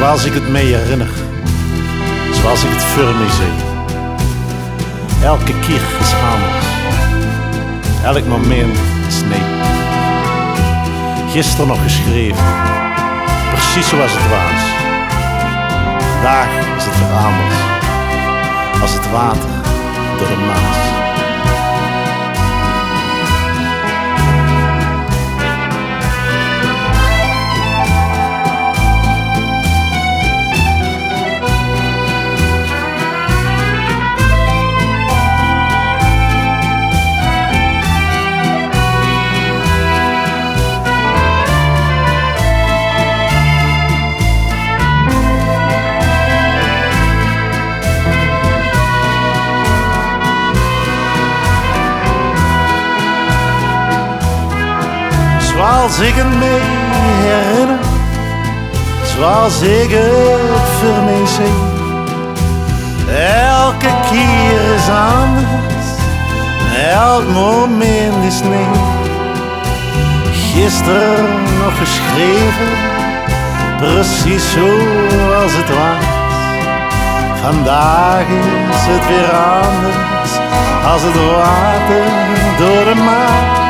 zoals ik het me herinner, zoals ik het voor me zie. Elke keer is anders, elk moment is nieuw. Gisteren nog geschreven, precies zoals het was. Vandaag is het weer anders, als het water door de Maas. Zoals ik het me herinner, zoals ik het voor me zie. Elke keer is anders, elk moment is nieuw. Gisteren nog geschreven, precies zoals het was. Vandaag is het weer anders, als het water door de Maas.